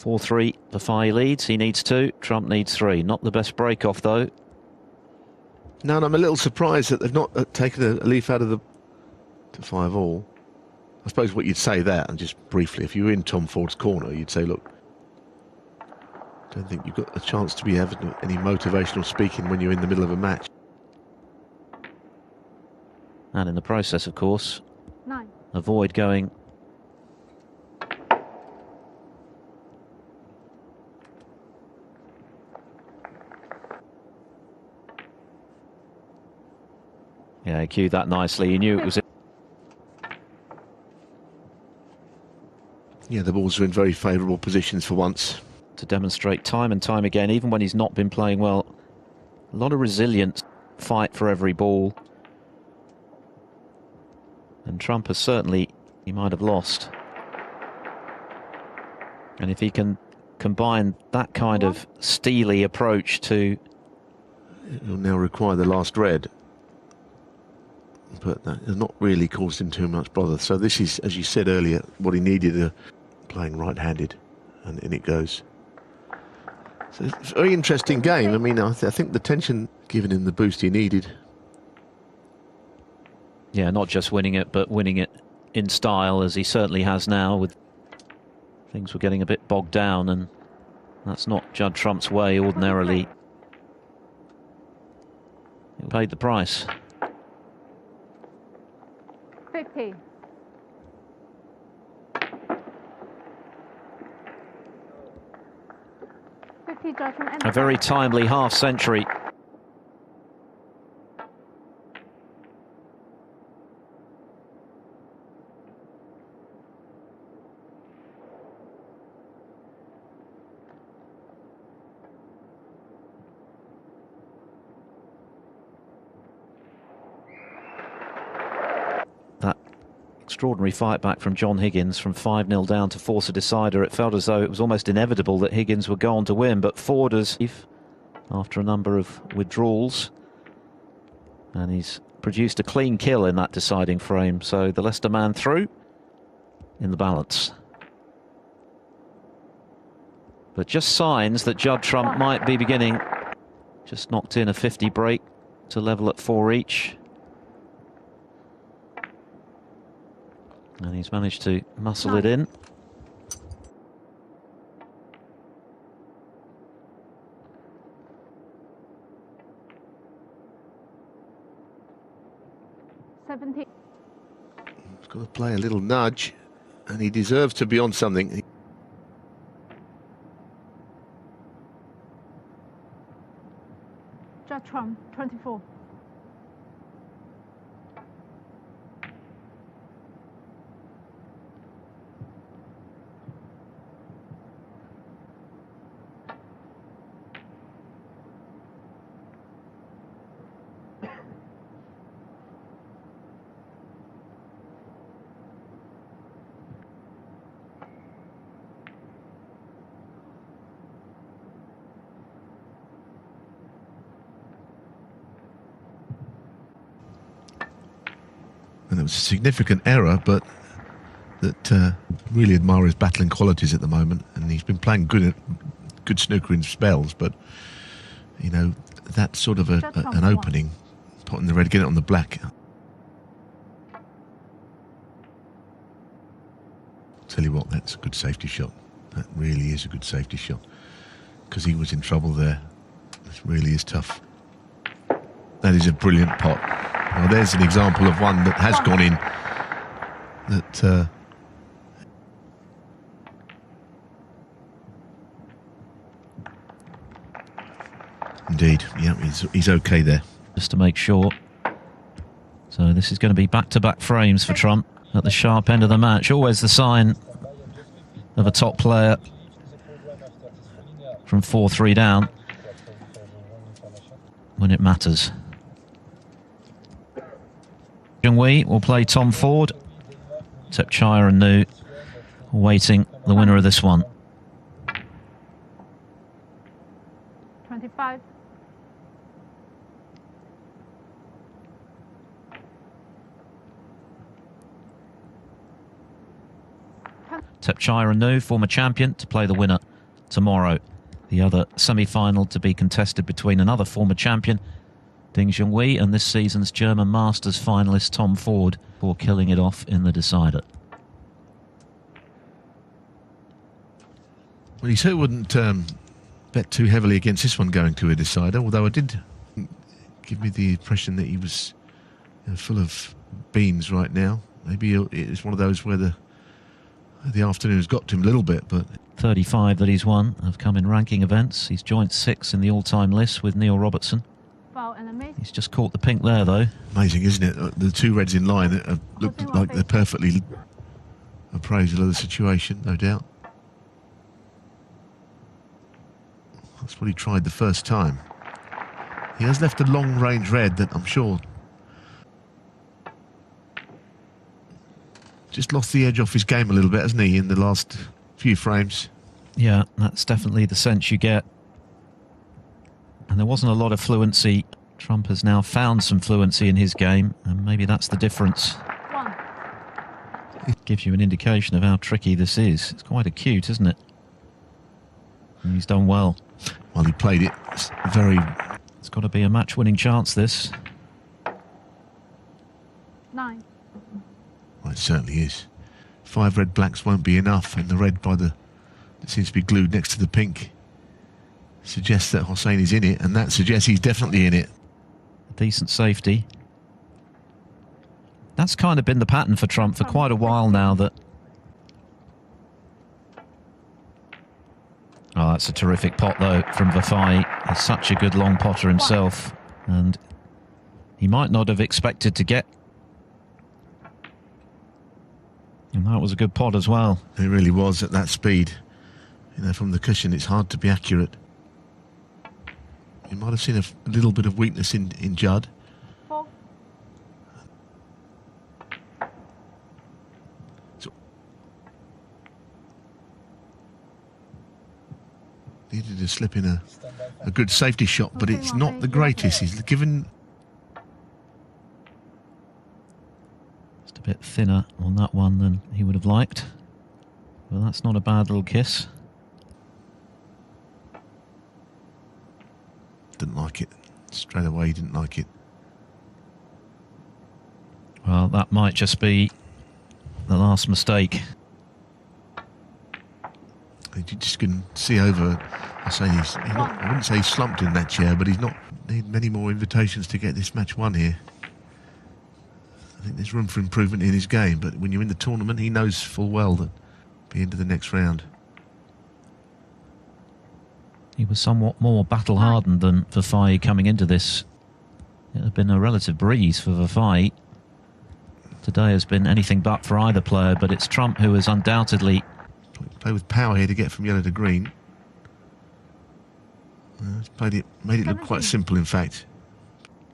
4-3, Vafaei leads. He needs 2. Trump needs 3. Not the best break-off, though. No, and I'm a little surprised that they've not taken a leaf out of the to 5-all. I suppose what you'd say that, and just briefly, if you were in Tom Ford's corner, you'd say, look, I don't think you've got a chance to be having any motivational speaking when you're in the middle of a match. And in the process, of course, 9. Avoid going yeah, he cued that nicely. He knew it was. Yeah, the balls are in very favourable positions for once. To demonstrate time and time again, even when he's not been playing well, a lot of resilience, fight for every ball. And Trump has certainly, he might have lost. And if he can combine that kind of steely approach to... He'll now require the last red. But that has not really caused him too much bother. So this is, as you said earlier, what he needed, playing right-handed. And in it goes. So it's a very interesting game. I mean, I think the tension given him the boost he needed. Yeah, not just winning it, but winning it in style, as he certainly has now. With things were getting a bit bogged down, and that's not Judd Trump's way ordinarily. He paid the price. 50. A very timely half-century. That extraordinary fight back from John Higgins from 5-0 down to force a decider. It felt as though it was almost inevitable that Higgins would go on to win, but Ford has, after a number of withdrawals, and he's produced a clean kill in that deciding frame. So the Leicester man through in the balance. But just signs that Judd Trump might be beginning. Just knocked in a 50 break to level at 4 each. And he's managed to muscle it in. He's got to play a little nudge, and he deserves to be on something. Judd Trump, 24. And it was a significant error, but that really admire his battling qualities at the moment. And he's been playing good snooker in spells, but you know, that sort of an opening, putting the red, get it on the black. Tell you what, that's a good safety shot. That really is a good safety shot, because he was in trouble there. This really is tough. That is a brilliant pot. Well, there's an example of one that has gone in. That indeed, yeah, he's okay there. Just to make sure. So this is going to be back-to-back frames for Trump at the sharp end of the match. Always the sign of a top player from 4-3 down when it matters. Wei will play Tom Ford. Tepchire and Nu awaiting the winner of this one. 25. Tepchiranu, former champion, to play the winner tomorrow. The other semi-final to be contested between another former champion, Ding Junhui, and this season's German Masters finalist Tom Ford, for killing it off in the decider. Well, he certainly wouldn't bet too heavily against this one going to a decider, although it did give me the impression that he was full of beans right now. Maybe it's one of those where the afternoon's got to him a little bit, but 35 that he's won have come in ranking events. He's joined 6th in the all-time list with Neil Robertson. Foul and a miss. He's just caught the pink there, though. Amazing, isn't it? The two reds in line look like they're perfectly appraisal of the situation, no doubt. That's what he tried the first time. He has left a long-range red that I'm sure just lost the edge off his game a little bit, hasn't he, in the last few frames? Yeah, that's definitely the sense you get. And there wasn't a lot of fluency. Trump has now found some fluency in his game, and maybe that's the difference. It gives you an indication of how tricky this is. It's quite acute, isn't it? And he's done well. Well, he played it very... It's got to be a match-winning chance, this. 9. Well, it certainly is. 5 red blacks won't be enough, and the red that seems to be glued next to the pink suggests that Hossein is in it, and that suggests he's definitely in it. Decent safety. That's kind of been the pattern for Trump for quite a while now. That. Oh, that's a terrific pot, though, from Vafaei. He's such a good long potter himself, and he might not have expected to get. And that was a good pot as well. It really was at that speed. You know, from the cushion, it's hard to be accurate. You might have seen a little bit of weakness in Judd. 4. So, needed to slip in a good safety shot, but it's not the greatest. He's given... Just a bit thinner on that one than he would have liked. Well, that's not a bad little kiss. Didn't like it. Straight away, he didn't like it. Well, that might just be the last mistake. You just can see over. I wouldn't say he's slumped in that chair, but he's not need many more invitations to get this match won here. I think there's room for improvement in his game, but when you're in the tournament, he knows full well that be into the next round. He was somewhat more battle-hardened than Vafaei coming into this. It had been a relative breeze for Vafaei. Today has been anything but for either player, but it's Trump who has undoubtedly... Play with power here to get from yellow to green. Made it look quite simple, in fact.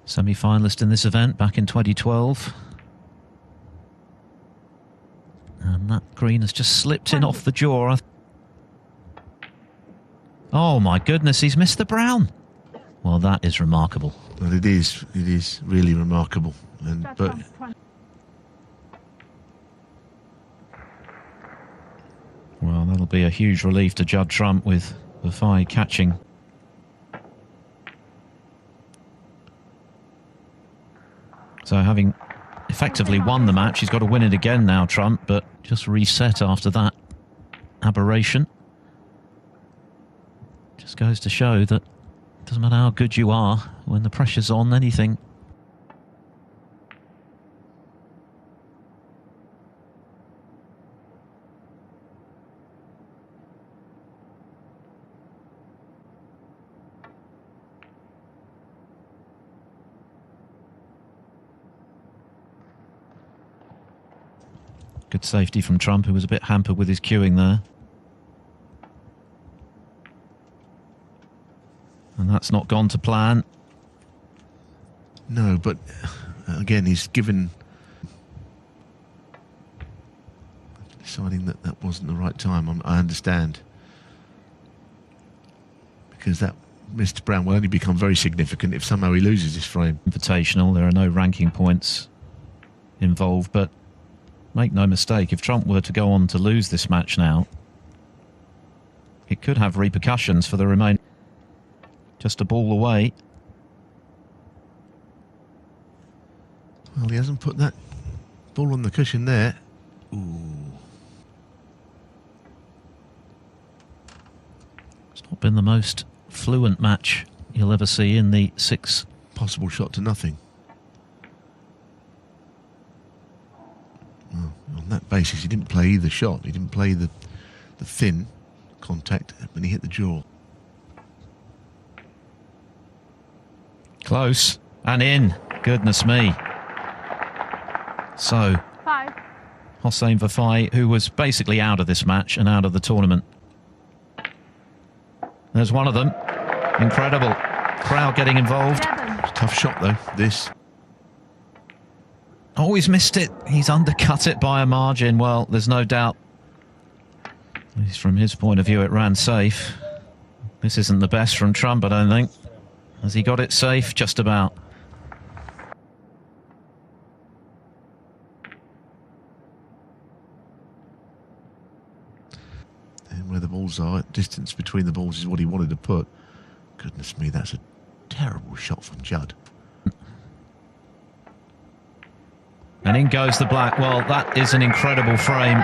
Semi-finalist in this event back in 2012. And that green has just slipped in off the jaw. Oh my goodness, he's missed the brown. Well, that is remarkable. Well, it is really remarkable. But well, that'll be a huge relief to Judd Trump with Vafaei catching. So having effectively won the match, he's got to win it again now, Trump, but just reset after that aberration. Just goes to show that it doesn't matter how good you are, when the pressure's on, anything. Good safety from Trump, who was a bit hampered with his cueing there. And that's not gone to plan. No, but again, he's given... Deciding that that wasn't the right time, I understand. Because that missed brown will only become very significant if somehow he loses this frame. Invitational, there are no ranking points involved, but make no mistake, if Trump were to go on to lose this match now, it could have repercussions for the remainder. Just a ball away. Well, he hasn't put that ball on the cushion there. Ooh. It's not been the most fluent match you'll ever see in the 6. Possible shot to nothing. Well, on that basis, he didn't play either shot. He didn't play the thin contact when he hit the jaw. Close. And in. Goodness me. So, 5. Hossein Vafaei, who was basically out of this match and out of the tournament. There's one of them. Incredible. Crowd getting involved. 7. Tough shot, though, this. Oh, he's missed it. He's undercut it by a margin. Well, there's no doubt. At least from his point of view, it ran safe. This isn't the best from Trump, I don't think. Has he got it safe? Just about. And where the balls are, distance between the balls is what he wanted to put. Goodness me, that's a terrible shot from Judd. And in goes the black. Well, that is an incredible frame.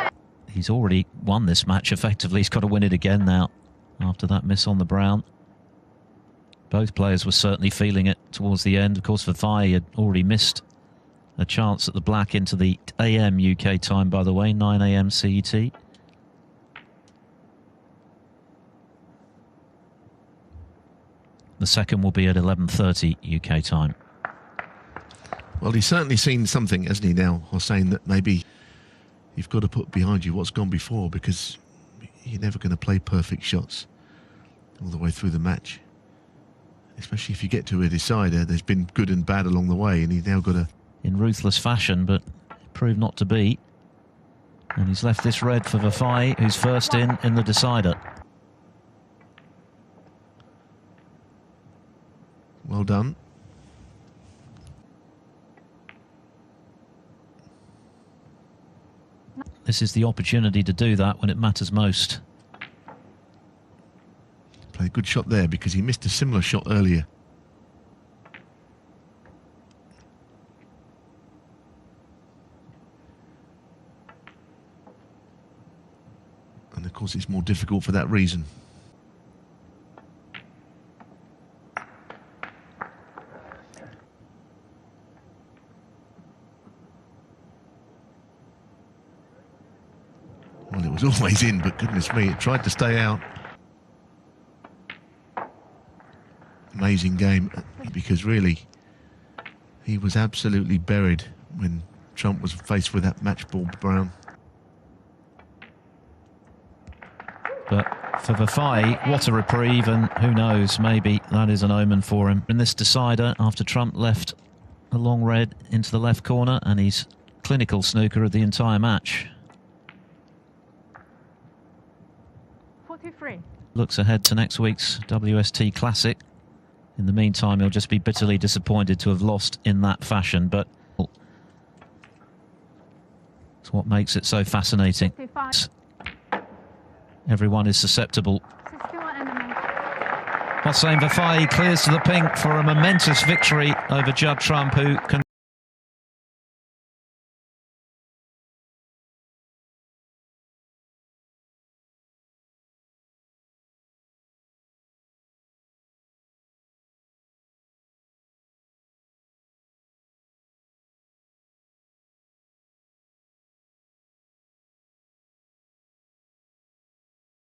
He's already won this match effectively. He's got to win it again now after that miss on the brown. Both players were certainly feeling it towards the end. Of course, Vafaei had already missed a chance at the black into the AM UK time, by the way, 9 AM CET. The second will be at 11:30 UK time. Well, he's certainly seen something, hasn't he, now, Hossein, that maybe you've got to put behind you what's gone before, because you're never going to play perfect shots all the way through the match. Especially if you get to a decider, there's been good and bad along the way, and he's now got to... In ruthless fashion, but proved not to be. And he's left this red for Vafaei, who's first in the decider. Well done. This is the opportunity to do that when it matters most. Played a good shot there because he missed a similar shot earlier. And of course it's more difficult for that reason. Well, it was always in, but goodness me, it tried to stay out. Amazing game, because really, he was absolutely buried when Trump was faced with that match ball brown. But for Vafaei, what a reprieve, and who knows, maybe that is an omen for him. In this decider, after Trump left a long red into the left corner, and he's clinical snooker of the entire match. 43. Looks ahead to next week's WST Classic. In the meantime, he'll just be bitterly disappointed to have lost in that fashion, but it's what makes it so fascinating. 55. Everyone is susceptible. 61 and a minute. Hossein Vafaei clears to the pink for a momentous victory over Judd Trump, who can